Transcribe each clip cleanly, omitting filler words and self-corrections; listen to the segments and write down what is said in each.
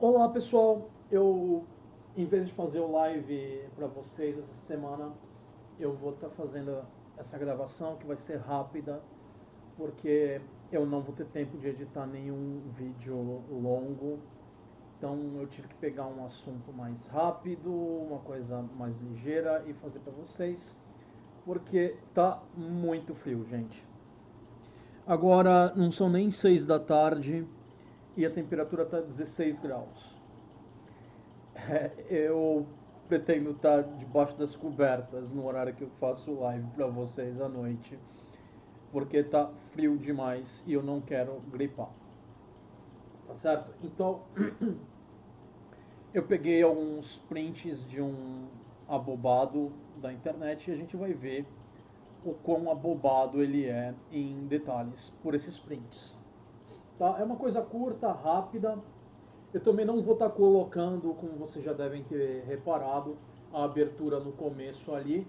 Olá pessoal, em vez de fazer o live para vocês essa semana, eu vou estar fazendo essa gravação que vai ser rápida, porque eu não vou ter tempo de editar nenhum vídeo longo. Então eu tive que pegar um assunto mais rápido, uma coisa mais ligeira e fazer para vocês, porque tá muito frio, gente. Agora não são nem 6 da tarde e a temperatura tá 16 graus. Eu pretendo estar debaixo das cobertas no horário que eu faço live para vocês à noite, porque tá frio demais e eu não quero gripar. Tá certo? Então, eu peguei alguns prints de um abobado da internet e a gente vai ver o quão abobado ele é em detalhes por esses prints. Tá? É uma coisa curta, rápida. Eu também não vou estar colocando, como vocês já devem ter reparado, a abertura no começo ali,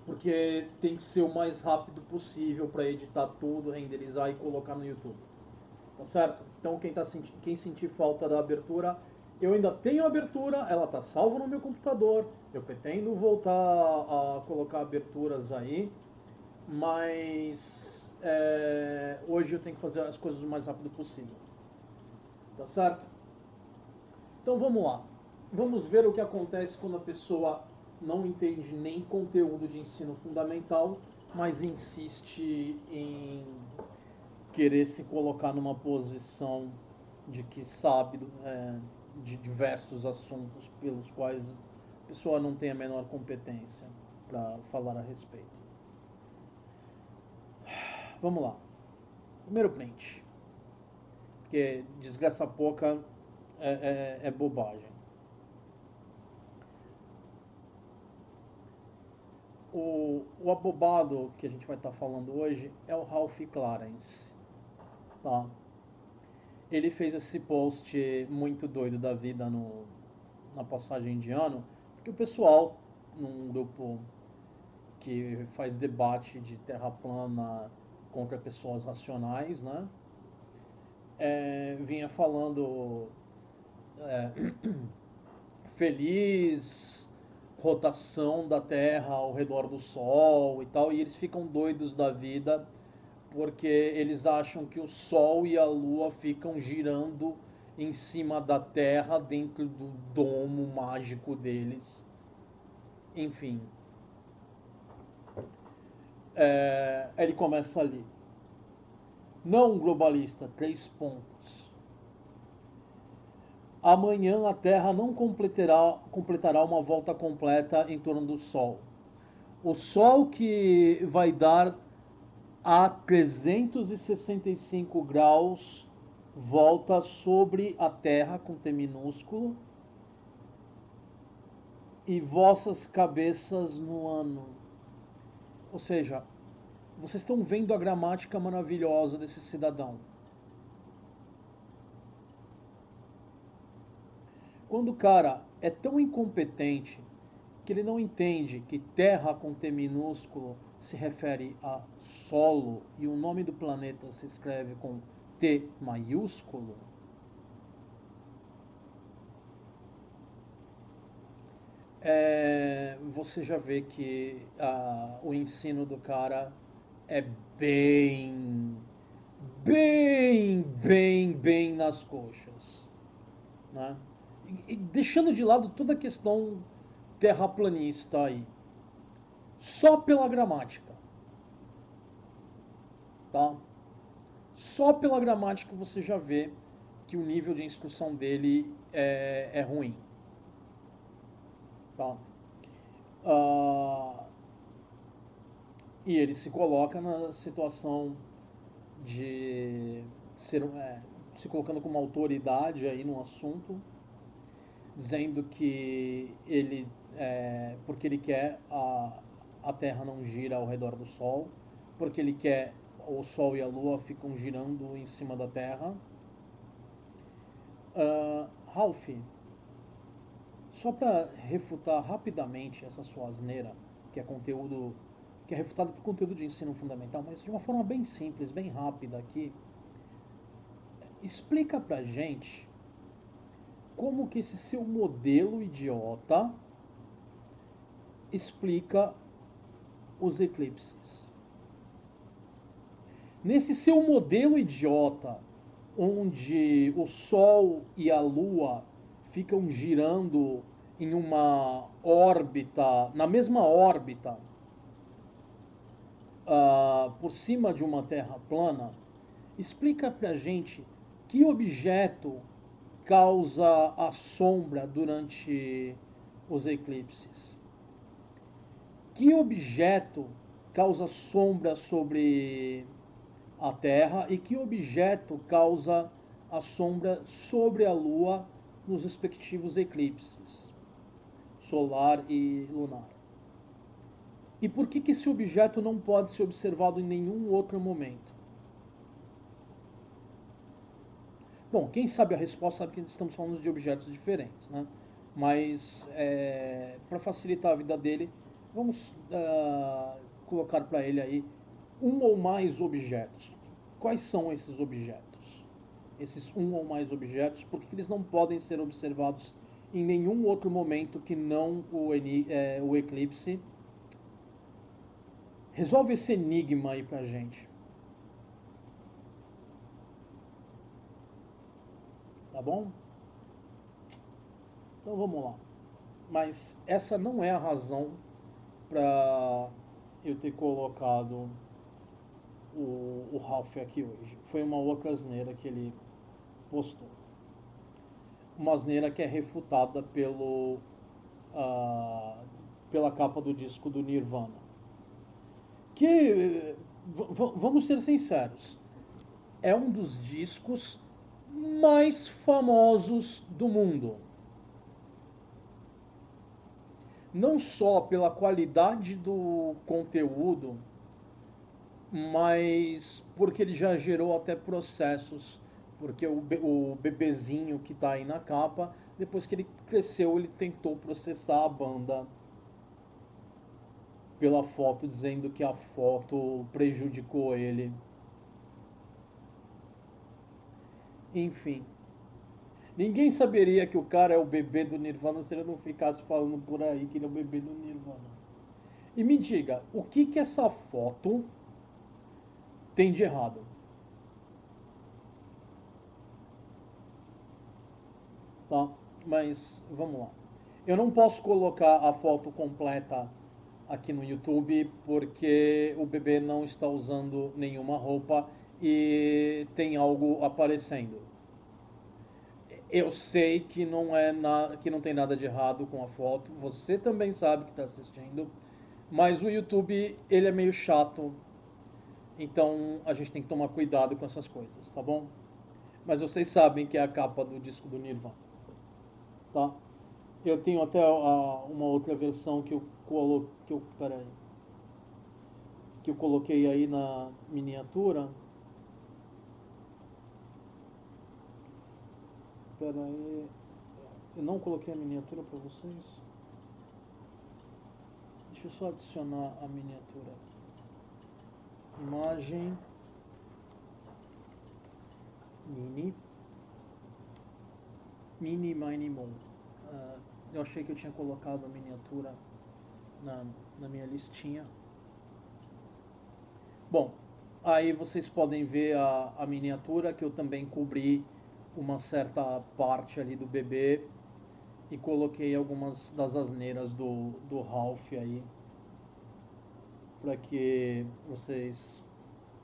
porque tem que ser o mais rápido possível para editar tudo, renderizar e colocar no YouTube. Tá certo? Então quem sentir falta da abertura, eu ainda tenho a abertura, ela tá salva no meu computador. Eu pretendo voltar a colocar aberturas aí, mas hoje eu tenho que fazer as coisas o mais rápido possível. Tá certo? Então vamos lá. Vamos ver o que acontece quando a pessoa não entende nem conteúdo de ensino fundamental, mas insiste em querer se colocar numa posição de que sabe de diversos assuntos pelos quais a pessoa não tem a menor competência para falar a respeito. Vamos lá. Primeiro print. Porque desgraça pouca é bobagem. O abobado que a gente vai estar falando hoje é o Ralph Clarence. Tá? Ele fez esse post muito doido da vida na passagem de ano, porque o pessoal, num grupo que faz debate de terra plana contra pessoas racionais, né? Vinha falando é, feliz rotação da Terra ao redor do Sol e tal, e eles ficam doidos da vida porque eles acham que o Sol e a Lua ficam girando em cima da Terra dentro do domo mágico deles. Enfim, ele começa ali. Não globalista, 3 pontos. Amanhã a Terra não completará uma volta completa em torno do Sol. O Sol que vai dar a 365 graus volta sobre a Terra com T minúsculo e vossas cabeças no ano. Ou seja, vocês estão vendo a gramática maravilhosa desse cidadão. Quando o cara é tão incompetente que ele não entende que Terra com T minúsculo se refere a solo e o nome do planeta se escreve com T maiúsculo, você já vê que o ensino do cara é bem nas coxas, né? E deixando de lado toda a questão terraplanista aí, só pela gramática, tá? Só pela gramática você já vê que o nível de instrução dele é ruim, tá? Ah, e ele se coloca na situação de ser se colocando como autoridade aí no assunto, dizendo que ele porque ele quer a Terra não gira ao redor do Sol, porque ele quer o Sol e a Lua ficam girando em cima da Terra. Ralph, só para refutar rapidamente essa sua asneira, que é conteúdo que é refutado por conteúdo de ensino fundamental, mas de uma forma bem simples, bem rápida aqui, explica pra gente como que esse seu modelo idiota explica os eclipses. Nesse seu modelo idiota, onde o Sol e a Lua ficam girando em uma órbita, na mesma órbita, por cima de uma Terra plana, explica pra gente que objeto causa a sombra durante os eclipses. Que objeto causa sombra sobre a Terra e que objeto causa a sombra sobre a Lua nos respectivos eclipses solar e lunar. E por que esse objeto não pode ser observado em nenhum outro momento? Bom, quem sabe a resposta sabe que estamos falando de objetos diferentes, né? Mas, para facilitar a vida dele, vamos colocar para ele aí um ou mais objetos. Quais são esses objetos? Esses um ou mais objetos, por que eles não podem ser observados em nenhum outro momento que não o eclipse? Resolve esse enigma aí pra gente. Tá bom? Então vamos lá. Mas essa não é a razão para eu ter colocado o Ralph aqui hoje. Foi uma outra asneira que ele postou. Uma asneira que é refutada pela capa do disco do Nirvana. Que, vamos ser sinceros, é um dos discos mais famosos do mundo. Não só pela qualidade do conteúdo, mas porque ele já gerou até processos, porque o bebezinho que está aí na capa, depois que ele cresceu, ele tentou processar a banda pela foto, dizendo que a foto prejudicou ele. Enfim, ninguém saberia que o cara é o bebê do Nirvana se ele não ficasse falando por aí que ele é o bebê do Nirvana. E me diga, o que que essa foto tem de errado? Tá? Mas vamos lá. Eu não posso colocar a foto completa aqui no YouTube porque o bebê não está usando nenhuma roupa e tem algo aparecendo. Eu sei que que não tem nada de errado com a foto. Você também sabe que está assistindo, mas o YouTube ele é meio chato, então a gente tem que tomar cuidado com essas coisas, tá bom? Mas vocês sabem que é a capa do disco do Nirvana, tá? Eu tenho até uma outra versão que eu coloquei aí na miniatura. Pera aí, eu não coloquei a miniatura para vocês. Deixa eu só adicionar a miniatura. Imagem mini mo. Eu achei que eu tinha colocado a miniatura na, na minha listinha. Bom, aí vocês podem ver a miniatura que eu também cobri uma certa parte ali do bebê e coloquei algumas das asneiras do Ralph aí para que vocês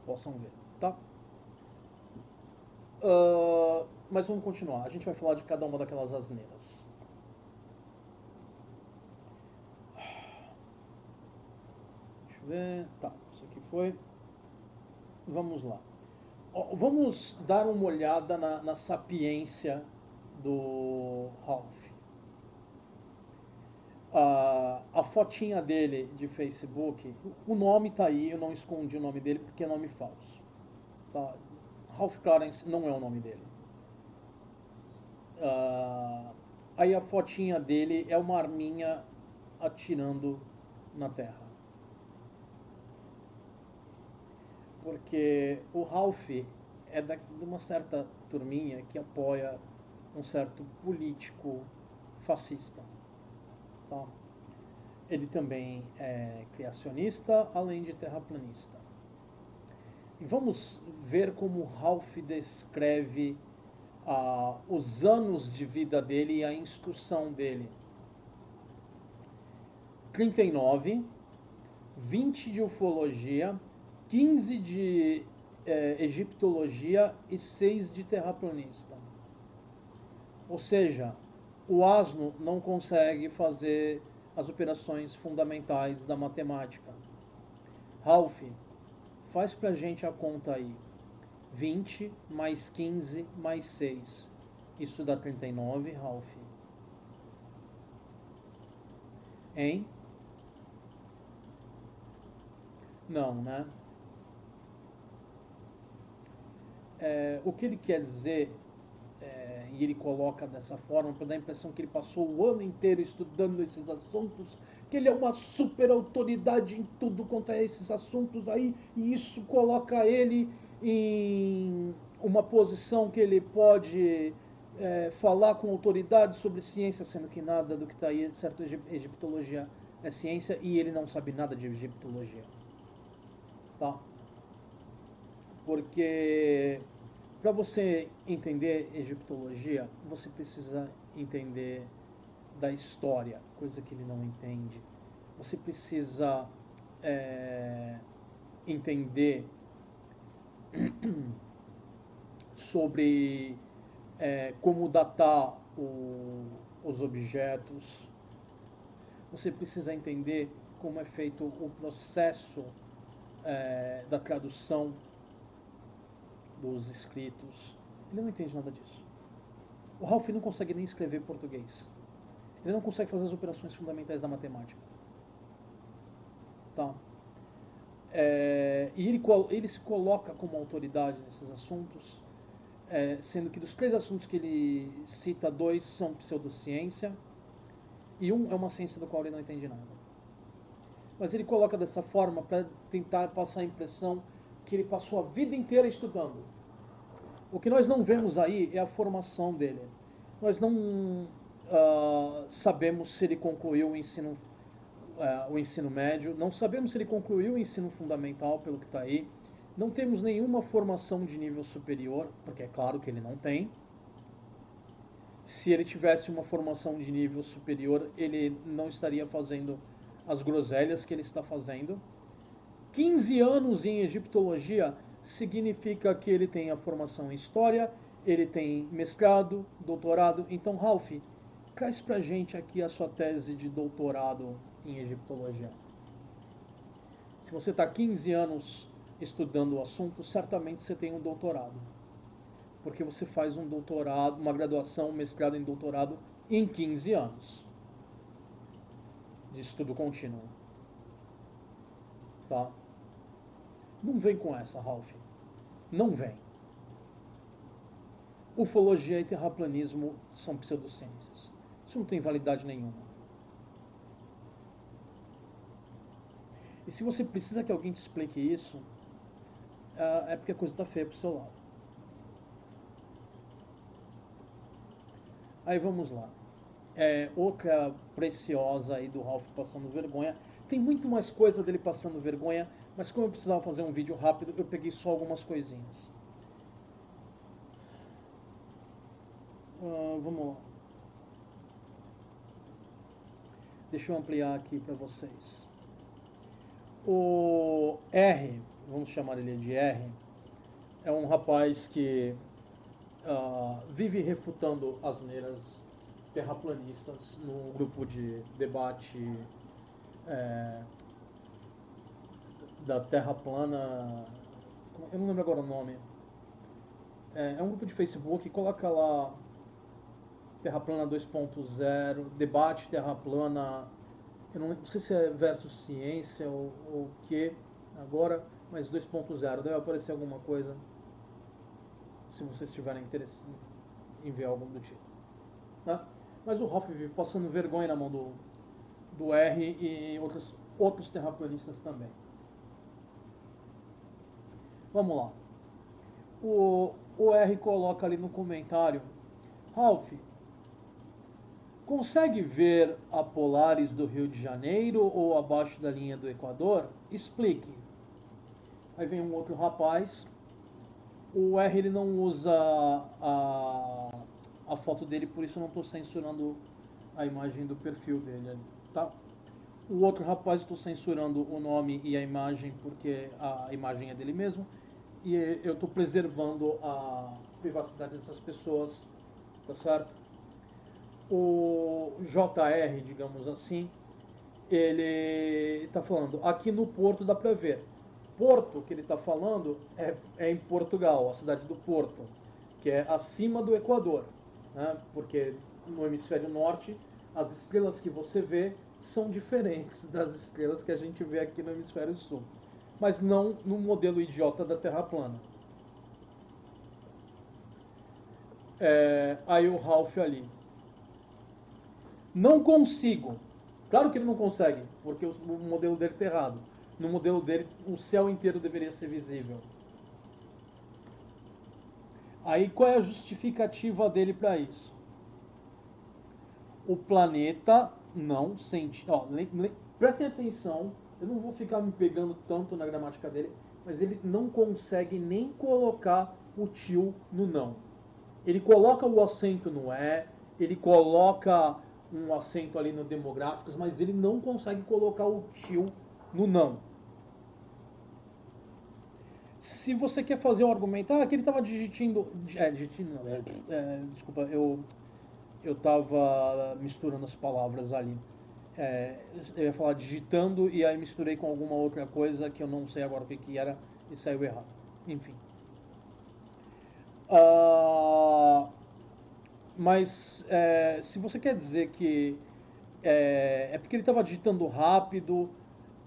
possam ver, tá? Mas vamos continuar. A gente vai falar de cada uma daquelas asneiras. Deixa eu ver. Tá, isso aqui foi. Vamos lá. Vamos dar uma olhada na sapiência do Ralph. A fotinha dele de Facebook, o nome tá aí, eu não escondi o nome dele porque é nome falso. Tá? Ralph Clarence não é o nome dele. Aí a fotinha dele é uma arminha atirando na terra. Porque o Ralph é de uma certa turminha que apoia um certo político fascista. Tá? Ele também é criacionista, além de terraplanista. E vamos ver como Ralph descreve os anos de vida dele e a instrução dele. 39, 20 de ufologia, 15 de egiptologia e 6 de terraplanista. Ou seja, o asno não consegue fazer as operações fundamentais da matemática. Ralph, faz pra gente a conta aí. 20 mais 15 mais 6. Isso dá 39, Ralph. Hein? Não, né? O que ele quer dizer, e ele coloca dessa forma, para dar a impressão que ele passou o ano inteiro estudando esses assuntos, que ele é uma super autoridade em tudo quanto é esses assuntos aí, e isso coloca ele em uma posição que ele pode falar com autoridade sobre ciência, sendo que nada do que está aí, certo, egiptologia é ciência, e ele não sabe nada de egiptologia. Tá? Porque para você entender egiptologia, você precisa entender da história, coisa que ele não entende. Você precisa entender sobre como datar os objetos. Você precisa entender como é feito o processo da tradução dos escritos. Ele não entende nada disso. O Ralph não consegue nem escrever português. Ele não consegue fazer as operações fundamentais da matemática. Tá? E ele se coloca como autoridade nesses assuntos, sendo que dos 3 assuntos que ele cita, 2 são pseudociência e um é uma ciência da qual ele não entende nada. Mas ele coloca dessa forma para tentar passar a impressão que ele passou a vida inteira estudando. O que nós não vemos aí é a formação dele. Nós não sabemos se ele concluiu o ensino médio, não sabemos se ele concluiu o ensino fundamental, pelo que está aí. Não temos nenhuma formação de nível superior, porque é claro que ele não tem. Se ele tivesse uma formação de nível superior, ele não estaria fazendo as groselhas que ele está fazendo. 15 anos em egiptologia significa que ele tem a formação em história, ele tem mestrado, doutorado. Então, Ralph, traz pra gente aqui a sua tese de doutorado em egiptologia. Se você está 15 anos estudando o assunto, certamente você tem um doutorado. Porque você faz um doutorado, uma graduação, um mestrado em doutorado em 15 anos de estudo contínuo. Tá? Não vem com essa, Ralph. Não vem. Ufologia e terraplanismo são pseudociências. Isso não tem validade nenhuma. E se você precisa que alguém te explique isso, é porque a coisa está feia pro seu lado. Aí vamos lá. Outra preciosa aí do Ralph passando vergonha. Tem muito mais coisa dele passando vergonha, mas como eu precisava fazer um vídeo rápido, eu peguei só algumas coisinhas. Vamos lá. Deixa eu ampliar aqui para vocês. O R, vamos chamar ele de R, é um rapaz que vive refutando asneiras terraplanistas no grupo de debate da Terra Plana. Eu não lembro agora o nome. É um grupo de Facebook, coloca lá Terra Plana 2.0, debate Terra Plana. Eu não sei se é versus ciência ou o que agora, mas 2.0. Deve aparecer alguma coisa se vocês tiverem interesse em ver algo do tipo. Né? Mas o Ralph vive passando vergonha na mão do R e outros terraplanistas também. Vamos lá. O R coloca ali no comentário: Ralph, consegue ver a Polaris do Rio de Janeiro ou abaixo da linha do Equador? Explique. Aí vem um outro rapaz. O R ele não usa a foto dele, por isso eu não estou censurando a imagem do perfil dele, tá? O outro rapaz, eu estou censurando o nome e a imagem porque a imagem é dele mesmo. E eu estou preservando a privacidade dessas pessoas, tá certo? O JR, digamos assim, ele está falando, aqui no Porto dá para ver. Porto que ele está falando é em Portugal, a cidade do Porto, que é acima do Equador, né? Porque no hemisfério norte as estrelas que você vê são diferentes das estrelas que a gente vê aqui no hemisfério sul, mas não no modelo idiota da Terra plana. Aí o Ralph ali, não consigo. Claro que ele não consegue, porque o modelo dele está errado. No modelo dele, o céu inteiro deveria ser visível. Aí qual é a justificativa dele para isso? O planeta não sente. Ó, prestem atenção, eu não vou ficar me pegando tanto na gramática dele, mas ele não consegue nem colocar o tio no não. Ele coloca o acento no ele coloca um acento ali no demográficos, mas ele não consegue colocar o tio no não. Se você quer fazer um argumento, que ele estava digitando, desculpa, eu estava misturando as palavras ali. Eu ia falar digitando e aí misturei com alguma outra coisa que eu não sei agora o que era e saiu errado. Enfim. Mas se você quer dizer que é porque ele estava digitando rápido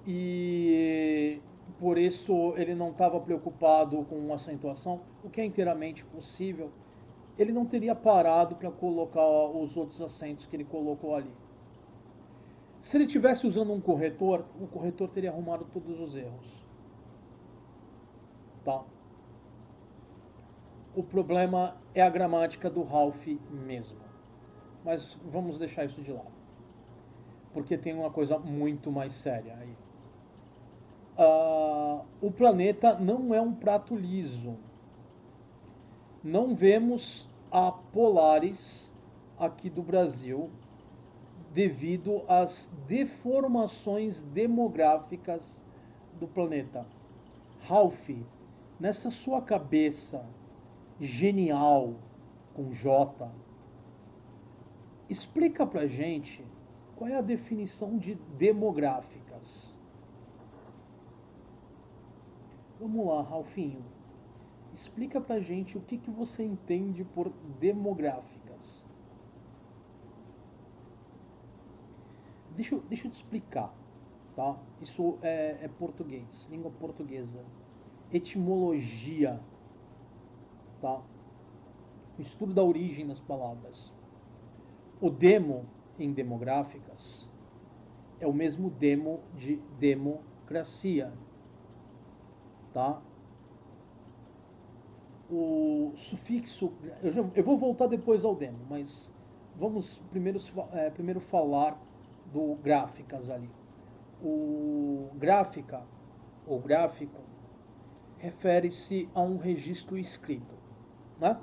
e por isso ele não estava preocupado com acentuação, o que é inteiramente possível, ele não teria parado para colocar os outros acentos que ele colocou ali. Se ele tivesse usando um corretor, o corretor teria arrumado todos os erros. Tá? O problema é a gramática do Ralph mesmo. Mas vamos deixar isso de lado. Porque tem uma coisa muito mais séria aí. O planeta não é um prato liso. Não vemos a Polaris aqui do Brasil devido às deformações demográficas do planeta. Ralph, nessa sua cabeça genial com J, explica pra gente qual é a definição de demográficas. Vamos lá, Ralfinho. Explica pra gente o que você entende por demográficas. Deixa eu te explicar, tá? Isso é português, língua portuguesa. Etimologia, tá? O estudo da origem das palavras. O demo, em demográficas, é o mesmo demo de democracia, tá? O sufixo, eu vou voltar depois ao demo, mas vamos primeiro falar do gráficas ali. O gráfica, ou gráfico, refere-se a um registro escrito, né?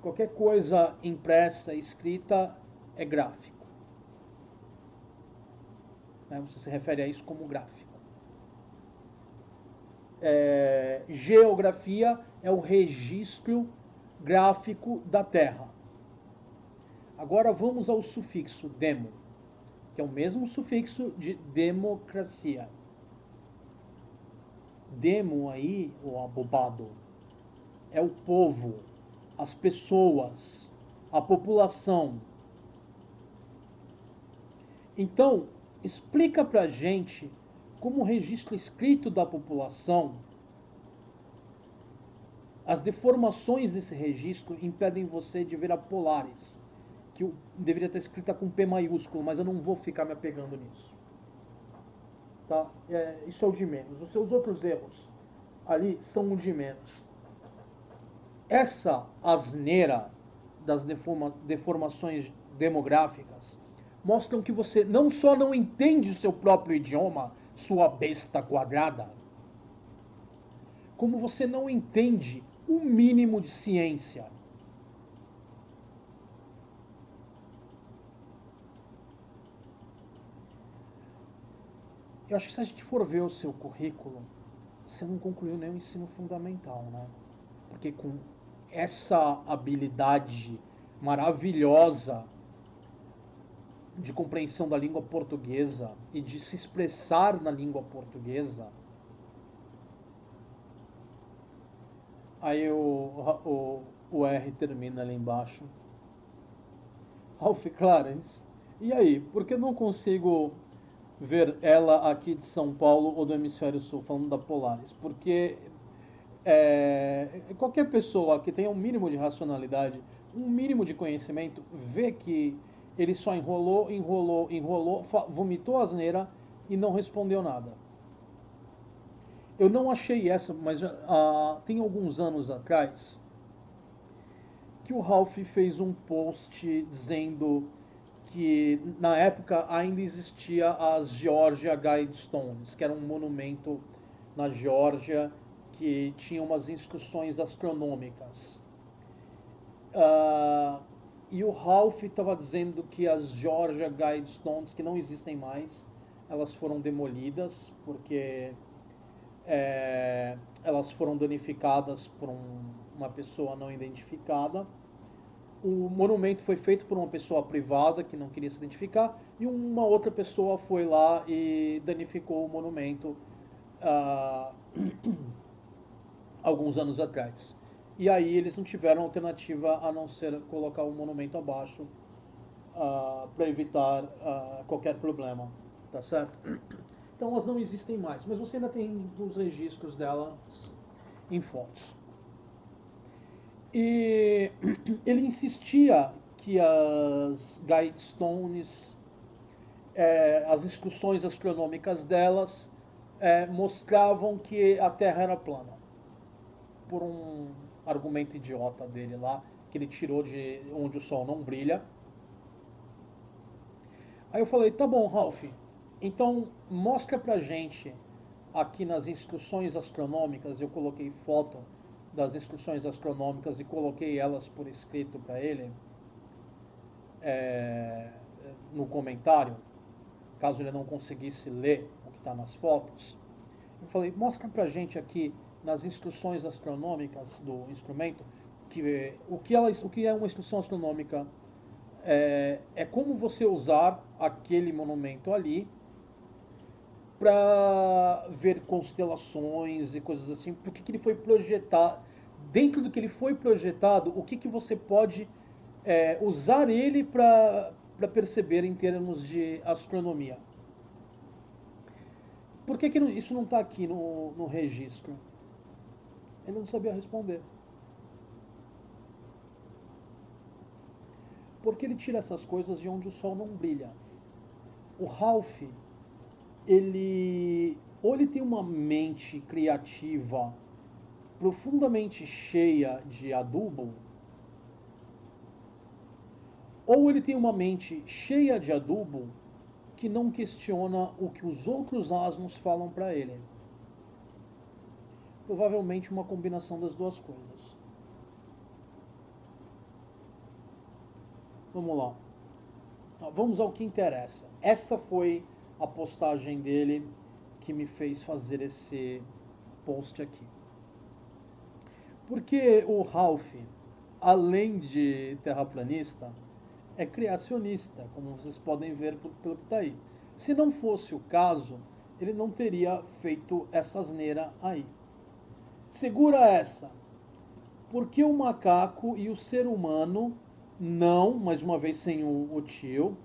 Qualquer coisa impressa, escrita, é gráfico. Né? Você se refere a isso como gráfico. Geografia é o registro gráfico da Terra. Agora vamos ao sufixo demo, que é o mesmo sufixo de democracia. Demo aí, o abobado, é o povo, as pessoas, a população. Então, explica pra gente como o registro escrito da população, as deformações desse registro impedem você de ver a Polaris, que deveria estar escrita com P maiúsculo, mas eu não vou ficar me apegando nisso. Tá? Isso é o de menos. Os seus outros erros ali são o de menos. Essa asneira das deformações demográficas mostram que você não só não entende o seu próprio idioma, sua besta quadrada, como você não entende o mínimo de ciência. Eu acho que se a gente for ver o seu currículo, você não concluiu nem o ensino fundamental, né? Porque com essa habilidade maravilhosa de compreensão da língua portuguesa e de se expressar na língua portuguesa, aí o R termina ali embaixo. Ralph Clarence. E aí, por que eu não consigo ver ela aqui de São Paulo ou do Hemisfério Sul, falando da Polaris? Porque qualquer pessoa que tenha um mínimo de racionalidade, um mínimo de conhecimento, vê que ele só enrolou, vomitou asneira e não respondeu nada. Eu não achei essa, mas tem alguns anos atrás que o Ralph fez um post dizendo que na época ainda existia as Georgia Guidestones, que era um monumento na Geórgia que tinha umas instruções astronômicas. E o Ralph estava dizendo que as Georgia Guidestones, que não existem mais, elas foram demolidas porque elas foram danificadas por uma pessoa não identificada. O monumento foi feito por uma pessoa privada que não queria se identificar e uma outra pessoa foi lá e danificou o monumento alguns anos atrás. E aí eles não tiveram alternativa a não ser colocar o monumento abaixo para evitar qualquer problema, tá certo? Então elas não existem mais, mas você ainda tem os registros delas em fotos. E ele insistia que as Guidestones, as instruções astronômicas delas, mostravam que a Terra era plana. Por um argumento idiota dele lá, que ele tirou de onde o Sol não brilha. Aí eu falei, tá bom, Ralph, então mostra pra gente aqui nas instruções astronômicas, eu coloquei foto das instruções astronômicas e coloquei elas por escrito para ele no comentário, caso ele não conseguisse ler o que está nas fotos. Eu falei, mostra pra gente aqui nas instruções astronômicas do instrumento o que é uma instrução astronômica. É como você usar aquele monumento ali para ver constelações e coisas assim, porque que ele foi projetado, dentro do que ele foi projetado, o que você pode usar ele para perceber em termos de astronomia. Por que isso não está aqui no registro? Ele não sabia responder. Porque ele tira essas coisas de onde o sol não brilha. O Ralph, ou ele tem uma mente criativa profundamente cheia de adubo, ou ele tem uma mente cheia de adubo que não questiona o que os outros asnos falam para ele. Provavelmente uma combinação das duas coisas. Vamos lá. Vamos ao que interessa. Essa foi a postagem dele que me fez fazer esse post aqui. Porque o Ralph, além de terraplanista, é criacionista, como vocês podem ver pelo que está aí. Se não fosse o caso, ele não teria feito essa asneira aí. Segura essa. Porque o macaco e o ser humano não, mais uma vez sem o tio,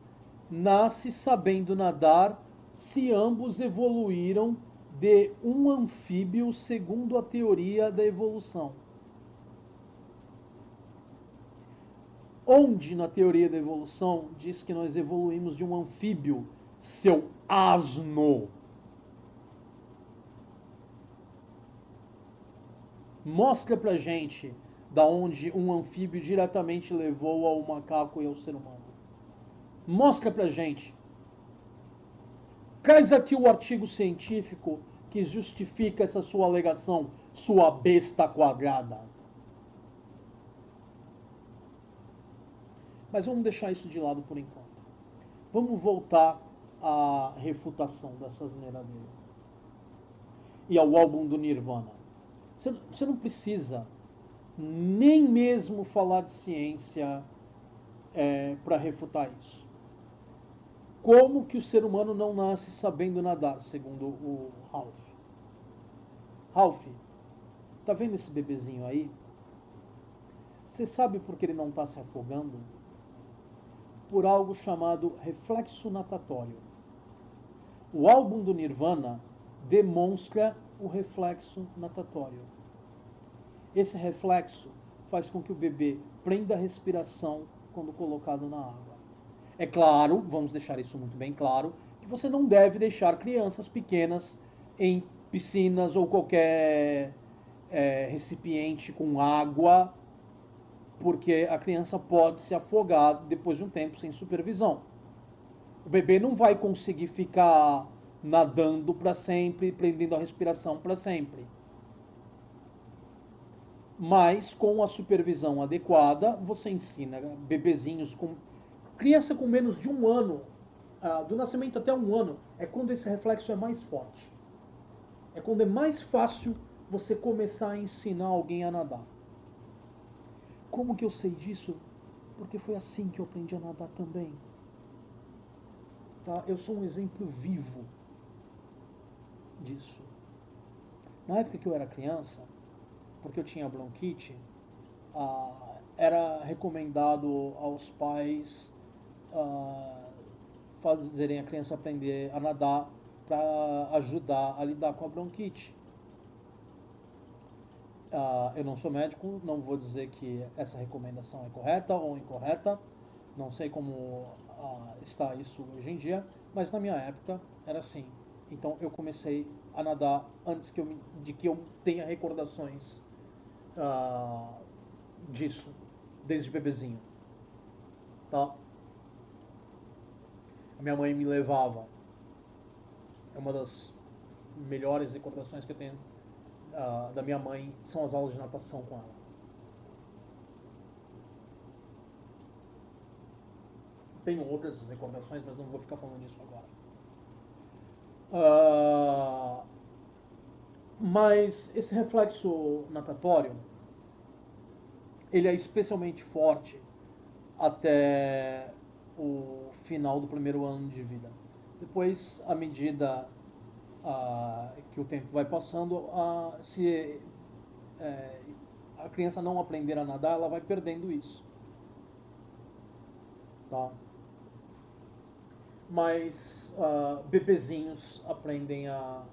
nasce sabendo nadar se ambos evoluíram de um anfíbio segundo a teoria da evolução. Onde na teoria da evolução diz que nós evoluímos de um anfíbio, seu asno? Mostra pra gente da onde um anfíbio diretamente levou ao macaco e ao ser humano. Mostra pra gente. Traz aqui o artigo científico que justifica essa sua alegação, sua besta quadrada. Mas vamos deixar isso de lado por enquanto. Vamos voltar à refutação dessa asneira dele. E ao álbum do Nirvana. Você não precisa nem mesmo falar de ciência para refutar isso. Como que o ser humano não nasce sabendo nadar, segundo o Ralph? Ralph, tá vendo esse bebezinho aí? Você sabe por que ele não está se afogando? Por algo chamado reflexo natatório. O álbum do Nirvana demonstra o reflexo natatório. Esse reflexo faz com que o bebê prenda a respiração quando colocado na água. É claro, vamos deixar isso muito bem claro, que você não deve deixar crianças pequenas em piscinas ou qualquer recipiente com água, porque a criança pode se afogar depois de um tempo sem supervisão. O bebê não vai conseguir ficar nadando para sempre, prendendo a respiração para sempre. Mas com a supervisão adequada, você ensina bebezinhos com criança com menos de um ano, do nascimento até um ano, é quando esse reflexo é mais forte. É quando é mais fácil você começar a ensinar alguém a nadar. Como que eu sei disso? Porque foi assim que eu aprendi a nadar também. Tá? Eu sou um exemplo vivo disso. Na época que eu era criança, porque eu tinha bronquite, era recomendado aos pais fazerem a criança aprender a nadar para ajudar a lidar com a bronquite. Eu não sou médico, não vou dizer que essa recomendação é correta ou incorreta, não sei como está isso hoje em dia, mas na minha época era assim. Então eu comecei a nadar antes de que eu tenha recordações disso, desde bebezinho. Tá? A minha mãe me levava. É uma das melhores recordações que eu tenho da minha mãe, são as aulas de natação com ela. Tenho outras recordações, mas não vou ficar falando disso agora. Mas esse reflexo natatório, ele é especialmente forte até o final do primeiro ano de vida. Depois, à medida que o tempo vai passando, se a criança não aprender a nadar, ela vai perdendo isso. Tá? Mas bebezinhos aprendem a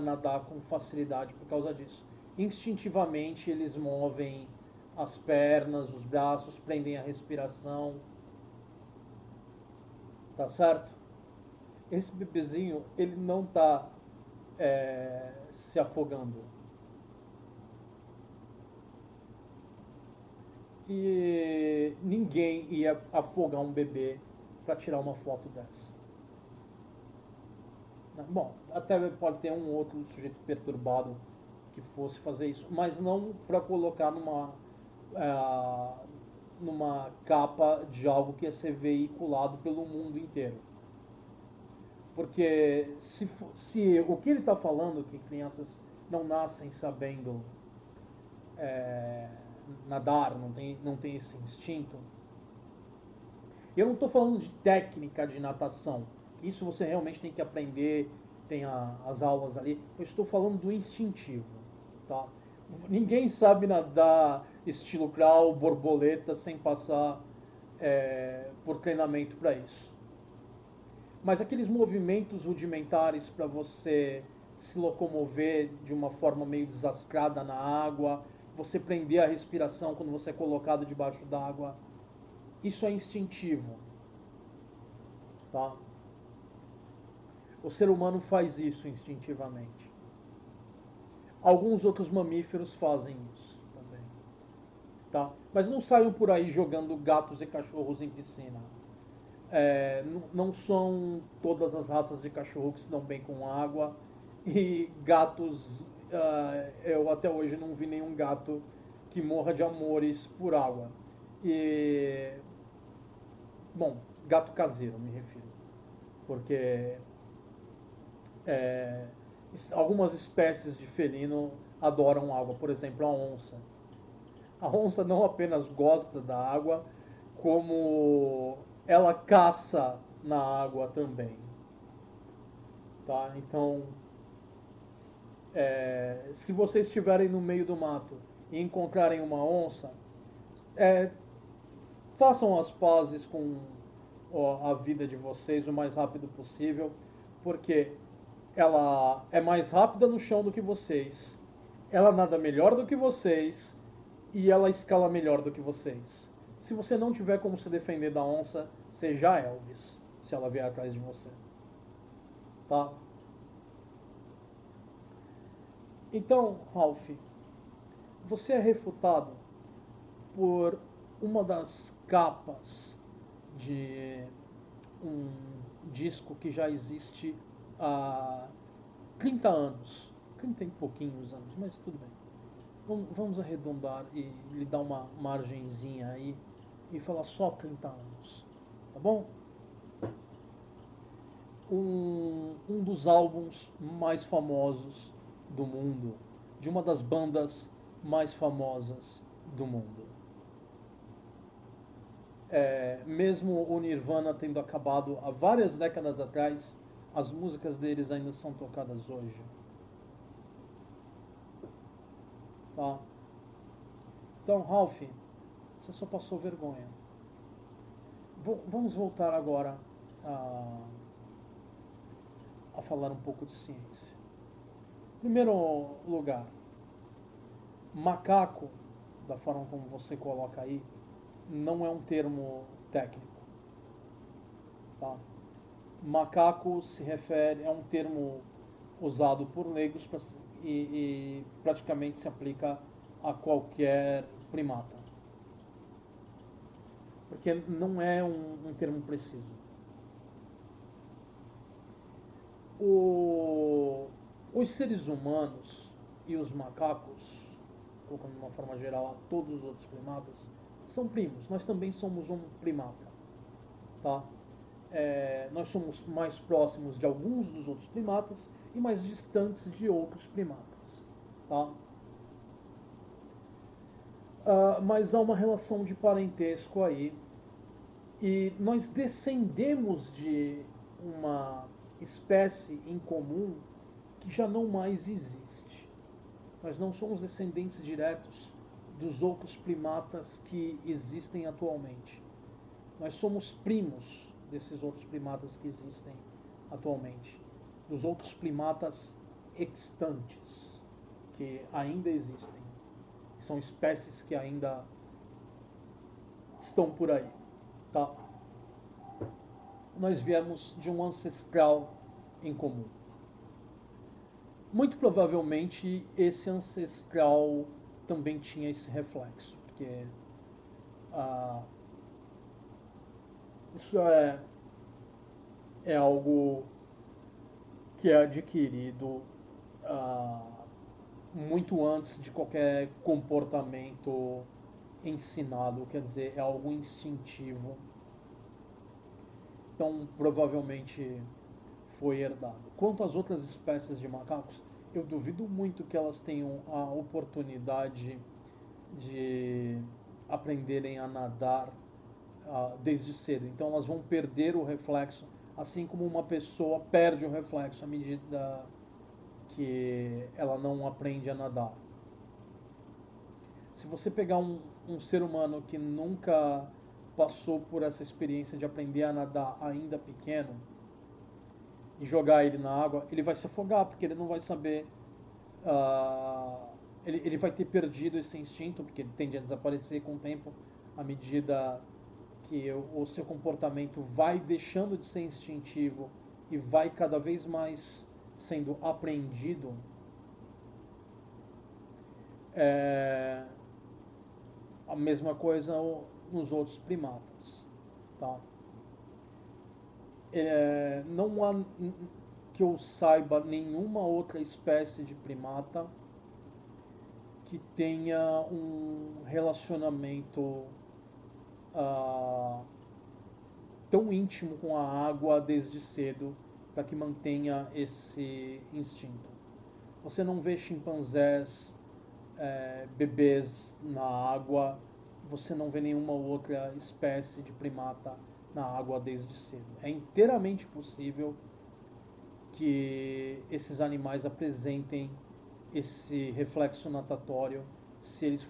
nadar com facilidade por causa disso. Instintivamente eles movem as pernas, os braços, prendem a respiração. Tá certo? Esse bebezinho, ele não tá se afogando. E ninguém ia afogar um bebê para tirar uma foto dessa. Bom, até pode ter um outro sujeito perturbado que fosse fazer isso, mas não para colocar numa capa de algo que ia ser veiculado pelo mundo inteiro. Porque se o que ele está falando, que crianças não nascem sabendo nadar, não tem esse instinto, eu não estou falando de técnica de natação, isso você realmente tem que aprender, tem as aulas ali, eu estou falando do instintivo. Tá? Ninguém sabe nadar estilo crawl, borboleta, sem passar por treinamento para isso. Mas aqueles movimentos rudimentares para você se locomover de uma forma meio desastrada na água, você prender a respiração quando você é colocado debaixo d'água, isso é instintivo. Tá? O ser humano faz isso instintivamente. Alguns outros mamíferos fazem isso também. tá? Mas não saiam por aí jogando gatos e cachorros em piscina. Não são todas as raças de cachorro que se dão bem com água. E gatos, eu até hoje não vi nenhum gato que morra de amores por água. E, bom, gato caseiro me refiro. Porque é, algumas espécies de felino adoram água. Por exemplo, a onça. A onça não apenas gosta da água, como ela caça na água também. Tá? Então, se vocês estiverem no meio do mato e encontrarem uma onça, é, façam as pazes com a vida de vocês o mais rápido possível, porque ela é mais rápida no chão do que vocês, ela nada melhor do que vocês e ela escala melhor do que vocês. Se você não tiver como se defender da onça, seja Elvis, se ela vier atrás de você. Tá? Então, Ralph, você é refutado por uma das capas de um disco que já existe há 30 anos. 30 e pouquinhos anos, mas tudo bem. Vamos arredondar e lhe dar uma margenzinha aí e falar só 30 anos. Tá bom? Um dos álbuns mais famosos do mundo, de uma das bandas mais famosas do mundo. Mesmo o Nirvana tendo acabado há várias décadas atrás, as músicas deles ainda são tocadas hoje. Tá? Então, Ralph, você só passou vergonha. Vamos voltar agora a falar um pouco de ciência. Em primeiro lugar, macaco, da forma como você coloca aí, não é um termo técnico. Tá? Macaco se refere, é um termo usado por leigos e praticamente se aplica a qualquer primata. Porque não é um termo preciso. Os seres humanos e os macacos, colocando de uma forma geral a todos os outros primatas, são primos. Nós também somos um primata. Tá? Nós somos mais próximos de alguns dos outros primatas e mais distantes de outros primatas. Tá? Mas há uma relação de parentesco aí e nós descendemos de uma espécie em comum que já não mais existe. Nós não somos descendentes diretos dos outros primatas que existem atualmente. Nós somos primos desses outros primatas que existem atualmente, dos outros primatas extantes que ainda existem, que são espécies que ainda estão por aí, tá? Nós viemos de um ancestral em comum. Muito provavelmente esse ancestral também tinha esse reflexo, porque ah, isso é algo que é adquirido ah, muito antes de qualquer comportamento ensinado, quer dizer, é algo instintivo. Então, provavelmente foi herdado. Quanto às outras espécies de macacos, eu duvido muito que elas tenham a oportunidade de aprenderem a nadar desde cedo. Então, elas vão perder o reflexo, assim como uma pessoa perde o reflexo à medida que ela não aprende a nadar. Se você pegar um ser humano que nunca passou por essa experiência de aprender a nadar ainda pequeno e jogar ele na água, ele vai se afogar, porque ele não vai saber. Ele vai ter perdido esse instinto, porque ele tende a desaparecer com o tempo, à medida que o seu comportamento vai deixando de ser instintivo e vai cada vez mais sendo aprendido. A mesma coisa nos outros primatas, tá? Não há, que eu saiba, nenhuma outra espécie de primata que tenha um relacionamento ah, tão íntimo com a água desde cedo para que mantenha esse instinto. Você não vê chimpanzés, bebês na água, você não vê nenhuma outra espécie de primata na água desde cedo. É inteiramente possível que esses animais apresentem esse reflexo natatório se eles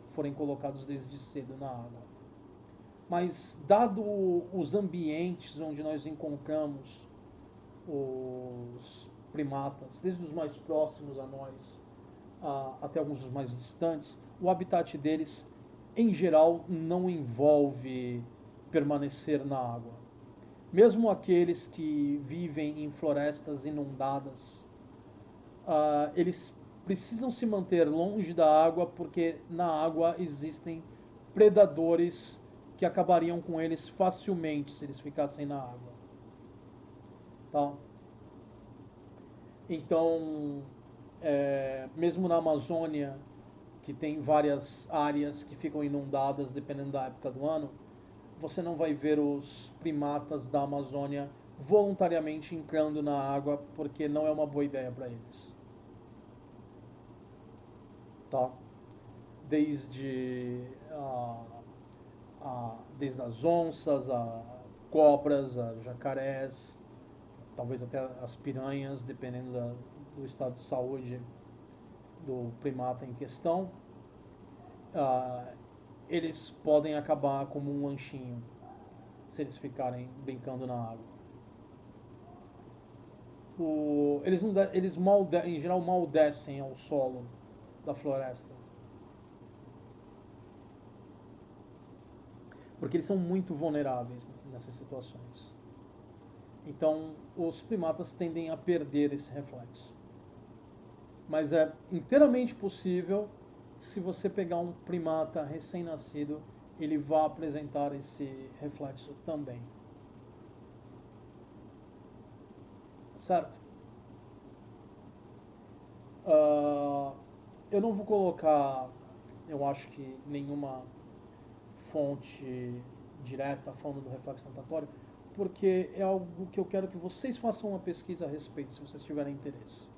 forem colocados desde cedo na água. Mas, dado os ambientes onde nós encontramos os primatas, desde os mais próximos a nós até alguns dos mais distantes, o habitat deles, em geral, não envolve permanecer na água. Mesmo aqueles que vivem em florestas inundadas, eles precisam se manter longe da água porque na água existem predadores que acabariam com eles facilmente se eles ficassem na água. Tá? Então, mesmo na Amazônia, que tem várias áreas que ficam inundadas dependendo da época do ano, você não vai ver os primatas da Amazônia voluntariamente entrando na água porque não é uma boa ideia para eles. Tá? Desde desde as onças, a cobras, a jacarés, talvez até as piranhas, dependendo do estado de saúde do primata em questão, eles podem acabar como um lanchinho se eles ficarem brincando na água. Eles em geral mal descem ao solo da floresta, porque eles são muito vulneráveis nessas situações. Então, os primatas tendem a perder esse reflexo. Mas é inteiramente possível, se você pegar um primata recém-nascido, ele vai apresentar esse reflexo também. Certo? Eu não vou colocar, eu acho que nenhuma fonte direta falando do reflexo natatório, porque é algo que eu quero que vocês façam uma pesquisa a respeito, se vocês tiverem interesse.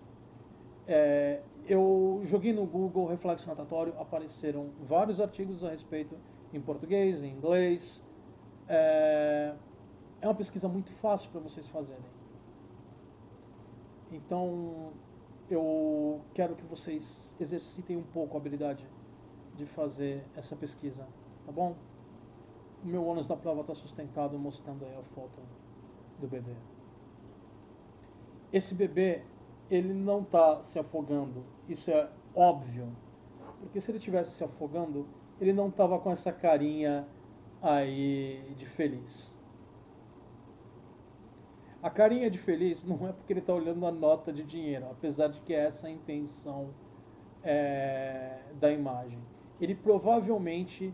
Eu joguei no Google reflexo natatório, apareceram vários artigos a respeito em português, em inglês. É uma pesquisa muito fácil para vocês fazerem. Então, eu quero que vocês exercitem um pouco a habilidade de fazer essa pesquisa, tá bom? O meu ônus da prova está sustentado mostrando aí a foto do bebê. Esse bebê, ele não está se afogando, isso é óbvio, porque se ele estivesse se afogando, ele não estava com essa carinha aí de feliz. A carinha de feliz não é porque ele está olhando a nota de dinheiro, apesar de que essa é a intenção da imagem. Ele provavelmente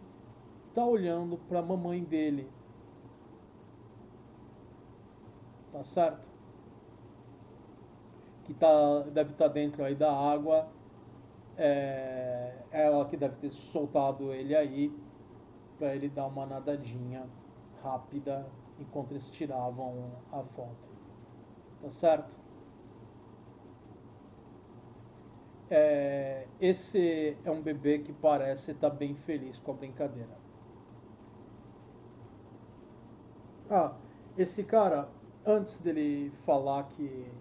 está olhando para a mamãe dele, tá certo? Que deve estar dentro aí da água, ela que deve ter soltado ele aí para ele dar uma nadadinha rápida enquanto eles tiravam a foto, tá certo? Esse é um bebê que parece estar bem feliz com a brincadeira. Esse cara, antes dele falar que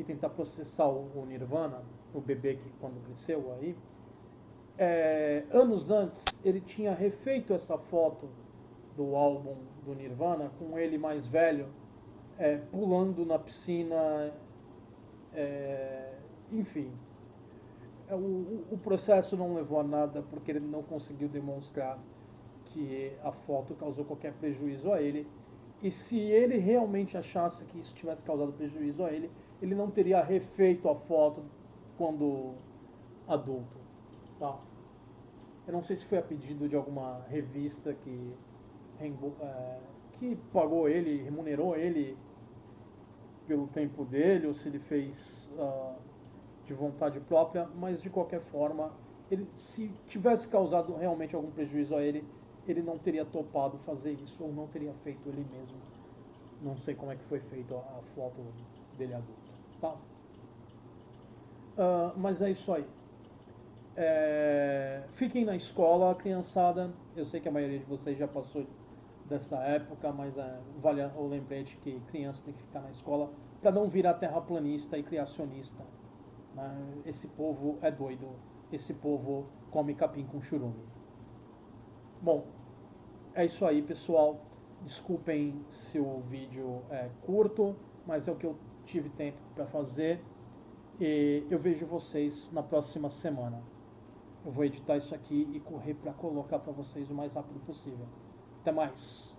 tentar processar o Nirvana, o bebê que quando cresceu aí, anos antes ele tinha refeito essa foto do álbum do Nirvana com ele mais velho, pulando na piscina, enfim. O processo não levou a nada porque ele não conseguiu demonstrar que a foto causou qualquer prejuízo a ele. E se ele realmente achasse que isso tivesse causado prejuízo a ele, ele não teria refeito a foto quando adulto. Tá? Eu não sei se foi a pedido de alguma revista que pagou ele, remunerou ele pelo tempo dele, ou se ele fez de vontade própria, mas de qualquer forma, ele, se tivesse causado realmente algum prejuízo a ele, ele não teria topado fazer isso, ou não teria feito ele mesmo. Não sei como é que foi feito a foto dele adulto, tá? Mas é isso aí. Fiquem na escola, criançada. Eu sei que a maioria de vocês já passou dessa época, mas vale o lembrete que criança tem que ficar na escola para não virar terraplanista e criacionista. Né? Esse povo é doido. Esse povo come capim com churume. Bom, é isso aí, pessoal. Desculpem se o vídeo é curto, mas é o que eu tive tempo para fazer. E eu vejo vocês na próxima semana. Eu vou editar isso aqui e correr para colocar para vocês o mais rápido possível. Até mais!